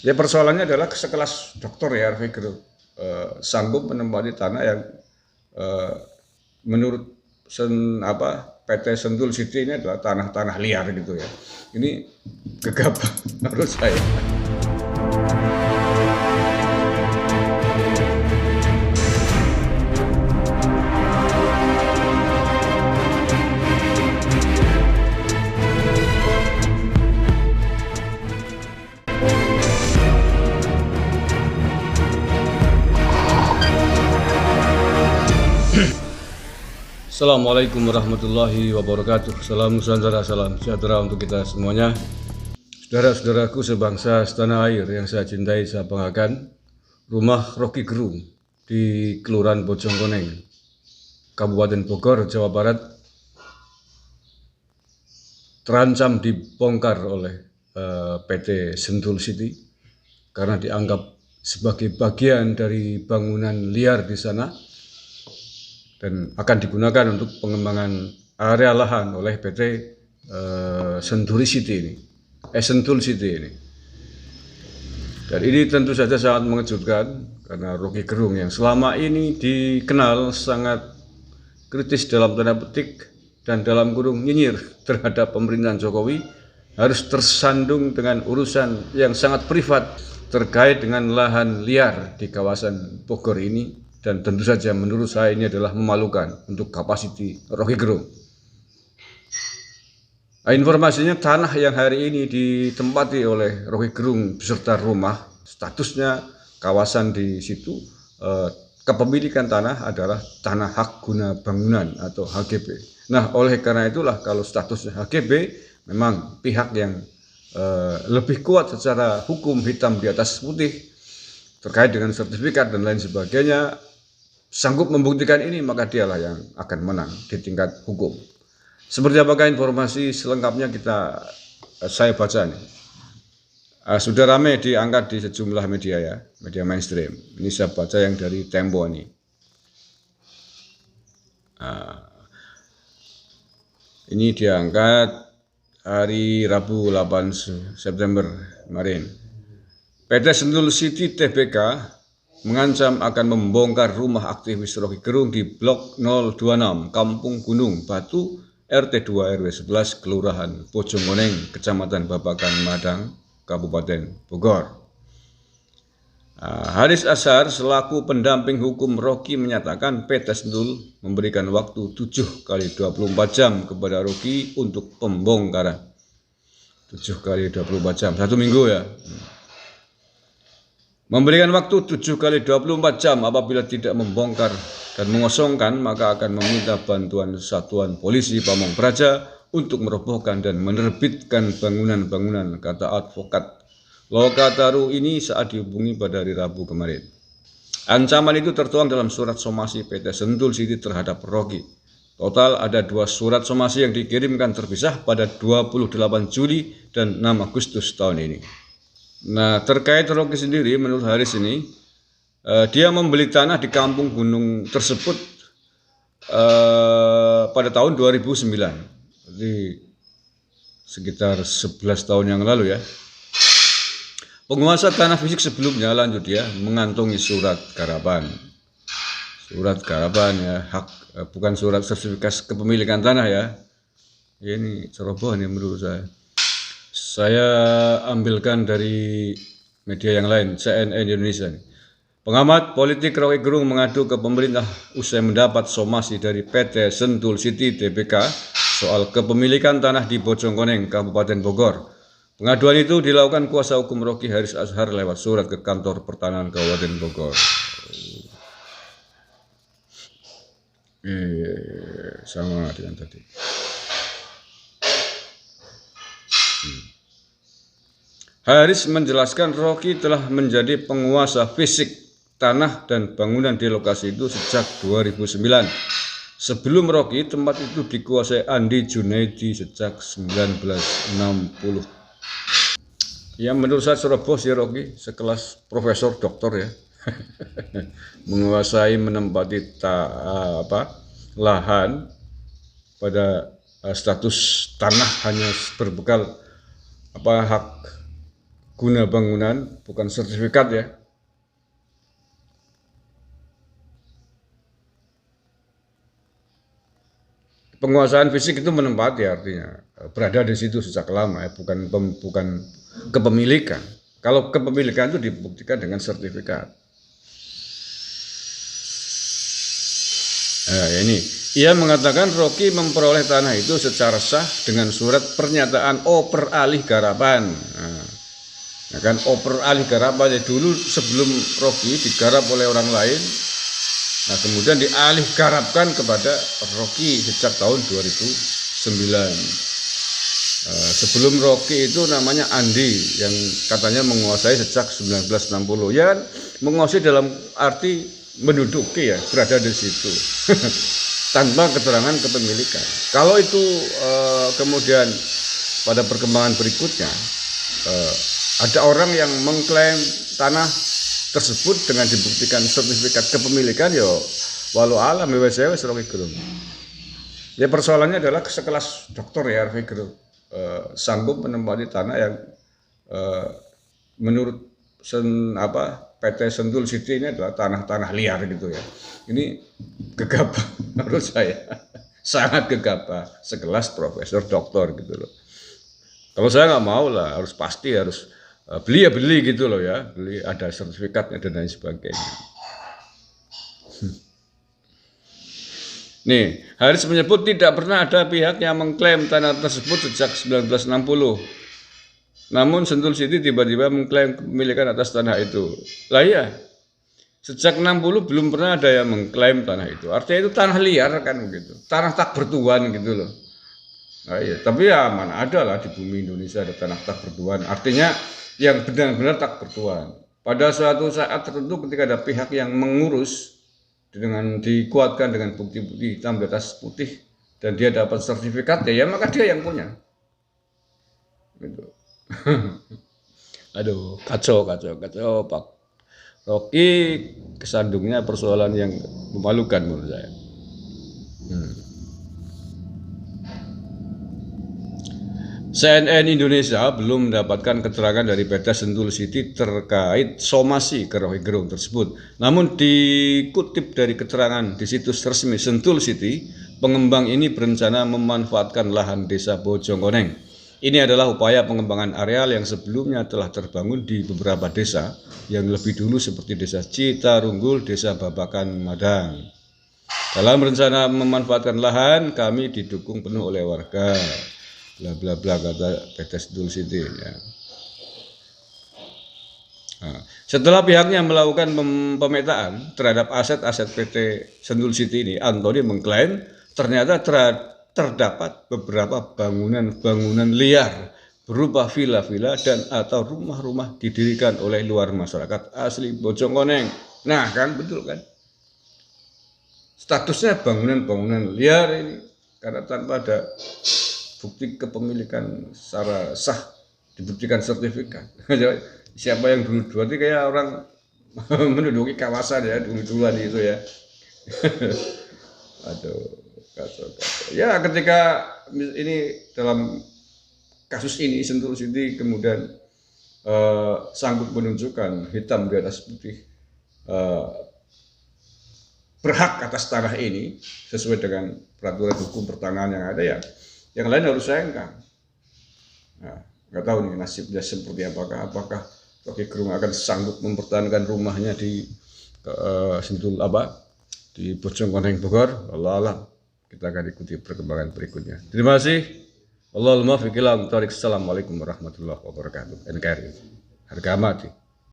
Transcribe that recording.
Ya persoalannya adalah sekelas dokter ya Rocky Gerung sanggup menempati tanah yang eh, menurut PT Sentul City ini adalah tanah-tanah liar gitu ya. Ini gegabah menurut saya. Assalamualaikum warahmatullahi wabarakatuh. Salam Nusantara, salam sejahtera untuk kita semuanya. Saudara-saudaraku sebangsa setanah air yang saya cintai, saya banggakan, rumah Rocky Gerung di Kelurahan Bojongkoneng, Kabupaten Bogor, Jawa Barat, terancam dibongkar oleh PT Sentul City karena dianggap sebagai bagian dari bangunan liar di sana dan akan digunakan untuk pengembangan area lahan oleh PT Sentul City ini. Dan ini tentu saja sangat mengejutkan karena Rocky Gerung yang selama ini dikenal sangat kritis dalam tanda petik dan dalam kurung nyinyir terhadap pemerintahan Jokowi harus tersandung dengan urusan yang sangat privat terkait dengan lahan liar di kawasan Bogor ini. Dan tentu saja menurut saya ini adalah memalukan untuk kapasiti Rocky Gerung. Informasinya tanah yang hari ini ditempati oleh Rocky Gerung beserta rumah, statusnya kawasan di situ, kepemilikan tanah adalah tanah hak guna bangunan atau HGB. Nah, oleh karena itulah kalau statusnya HGB, memang pihak yang lebih kuat secara hukum hitam di atas putih terkait dengan sertifikat dan lain sebagainya, sanggup membuktikan ini, maka dialah yang akan menang di tingkat hukum. Seperti apakah informasi selengkapnya saya baca nih. Sudah ramai diangkat di sejumlah media ya, media mainstream. Ini saya baca yang dari Tempo ini. Ini diangkat hari Rabu 8 September kemarin. PT Sentul City Tbk mengancam akan membongkar rumah aktivis Rocky Gerung di Blok 026 Kampung Gunung Batu RT 2 RW 11 Kelurahan Bojongkoneng Kecamatan Babakan Madang Kabupaten Bogor. Haris Azhar selaku pendamping hukum Rocky menyatakan PT Sentul memberikan waktu 7 kali 24 jam kepada Rocky untuk pembongkaran. 7 kali 24 jam, 1 minggu ya. Memberikan waktu 7 kali 24 jam apabila tidak membongkar dan mengosongkan, maka akan meminta bantuan Satuan Polisi Pamong Praja untuk merobohkan dan menerbitkan bangunan-bangunan, kata advokat Lokataru ini saat dihubungi pada hari Rabu kemarin. Ancaman itu tertuang dalam surat somasi PT Sentul City terhadap Rocky. Total ada 2 surat somasi yang dikirimkan terpisah pada 28 Juli dan 6 Agustus tahun ini. Nah, terkait Rocky sendiri, menurut Haris ini, dia membeli tanah di kampung gunung tersebut pada tahun 2009, jadi sekitar 11 tahun yang lalu ya. Penguasa tanah fisik sebelumnya lanjut ya mengantongi surat garapan ya, bukan surat sertifikat kepemilikan tanah ya. Ini ceroboh nih menurut saya. Saya ambilkan dari media yang lain, CNN Indonesia. Pengamat politik Rocky Gerung mengadu ke pemerintah usai mendapat somasi dari PT Sentul City Tbk soal kepemilikan tanah di Bojongkoneng, Kabupaten Bogor. Pengaduan itu dilakukan kuasa hukum Rocky Haris Azhar lewat surat ke kantor pertanahan Kabupaten Bogor. Sama dengan tadi. Haris menjelaskan Rocky telah menjadi penguasa fisik tanah dan bangunan di lokasi itu sejak 2009. Sebelum Rocky, tempat itu dikuasai Andi Junaidi sejak 1960. Ya menurut saya ceroboh sih Rocky, sekelas profesor doktor ya. Menguasai menempati lahan pada status tanah hanya berbekal hak guna bangunan, bukan sertifikat ya. Penguasaan fisik itu menempati, artinya berada di situ sejak lama ya, bukan kepemilikan. Kalau kepemilikan itu dibuktikan dengan sertifikat. Nah, ini ia mengatakan Rocky memperoleh tanah itu secara sah dengan surat pernyataan oper alih garapan. Nah, ya kan, oper alih garapan ya, dulu sebelum Rocky digarap oleh orang lain. Nah, kemudian dialih garapkan kepada Rocky sejak tahun 2009. Sebelum Rocky itu namanya Andi yang katanya menguasai sejak 1960. Ya kan, menguasai dalam arti menduduki ya, berada di situ tanpa keterangan kepemilikan. Kalau itu kemudian pada perkembangan berikutnya ada orang yang mengklaim tanah tersebut dengan dibuktikan sertifikat kepemilikan, yo walau alam wes Rocky Gerung. Ya persoalannya adalah sekelas dokter ya Rocky Gerung sanggup menempati tanah yang menurut PT Sentul City ini adalah tanah-tanah liar gitu ya. Ini gegabah menurut saya, sangat gegabah sekelas profesor doktor gitu loh. Kalau saya nggak mau lah, harus pasti harus beli ya beli gitu loh ya, beli ada sertifikatnya dan lain sebagainya. Nih, Haris menyebut tidak pernah ada pihak yang mengklaim tanah tersebut sejak 1960. Namun Sentul City tiba-tiba mengklaim kepemilikan atas tanah itu. Lah iya, sejak 60 belum pernah ada yang mengklaim tanah itu. Artinya itu tanah liar kan begitu, tanah tak bertuan gitu loh. Nah, iya, tapi ya mana ada lah di bumi Indonesia ada tanah tak bertuan. Artinya yang benar-benar tak bertuan. Pada suatu saat tertentu ketika ada pihak yang mengurus dengan dikuatkan dengan bukti-bukti hitam di atas putih dan dia dapat sertifikat ya maka dia yang punya. Gitu. Aduh, kacau Pak Rocky, kesandungnya persoalan yang memalukan menurut saya. CNN Indonesia belum mendapatkan keterangan dari PT Sentul City terkait somasi ke Rocky Gerung tersebut. Namun dikutip dari keterangan di situs resmi Sentul City, pengembang ini berencana memanfaatkan lahan desa Bojongkoneng. Ini adalah upaya pengembangan areal yang sebelumnya telah terbangun di beberapa desa yang lebih dulu seperti Desa Citarunggul, Desa Babakan Madang. Dalam rencana memanfaatkan lahan, kami didukung penuh oleh warga. Bla bla bla kata PT Sentul City ya. Nah, setelah pihaknya melakukan pemetaan terhadap aset-aset PT Sentul City ini, Antoni mengklaim ternyata terdapat beberapa bangunan liar berupa villa-villa dan atau rumah-rumah didirikan oleh luar masyarakat asli Bojongkoneng. Nah kan betul kan? Statusnya bangunan-bangunan liar ini karena tanpa ada bukti kepemilikan secara sah, dibuktikan sertifikat. Siapa yang dulu itu kayak orang menduduki kawasan ya dulu-duluan itu ya. Aduh, kacau. Ya ketika ini dalam kasus ini Sentul City kemudian sanggup menunjukkan hitam di atas putih berhak atas tanah ini sesuai dengan peraturan hukum pertanahan yang ada ya. Yang lain harus sayangkan. Nah, nggak tahu nih nasibnya seperti apakah Rocky Gerung akan sanggup mempertahankan rumahnya di Sentul di Bojongkoneng Bogor. Allah alam. Kita akan ikuti perkembangan berikutnya. Terima kasih. Allahumma fiqillah. Assalamualaikum warahmatullahi wabarakatuh. NKRI. Harga mati.